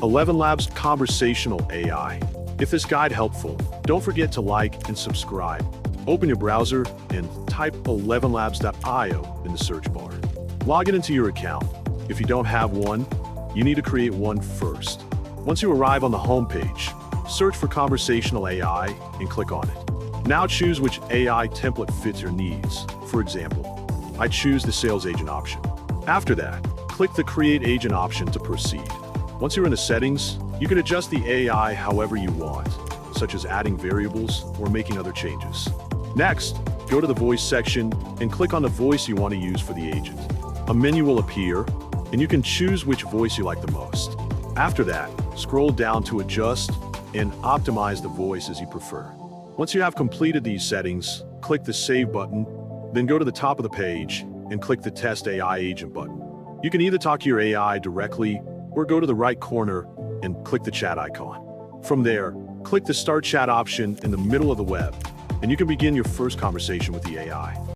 Elevenlabs Conversational AI. If this guide helpful, don't forget to like and subscribe. Open your browser and type 𝗕𝘂𝗀𝗀𝘀𝗀 in the search bar. Log in into your account. If you don't have one, you need to create one first. Once you arrive on the home page, search for Conversational AI and click on it. Now choose which AI template fits your needs. For example, I choose the sales agent option. After that, click the Create Agent option to proceed. Once you're in the settings, you can adjust the AI however you want, such as adding variables or making other changes. Next, go to the voice section and click on the voice you want to use for the agent. A menu will appear, and you can choose which voice you like the most. After that, scroll down to adjust and optimize the voice as you prefer. Once you have completed these settings, click the Save button, then go to the top of the page and click the Test AI Agent button. You can either talk to your AI directly or go to the right corner and click the chat icon. From there, click the Start Chat option in the middle of the web, and you can begin your first conversation with the AI.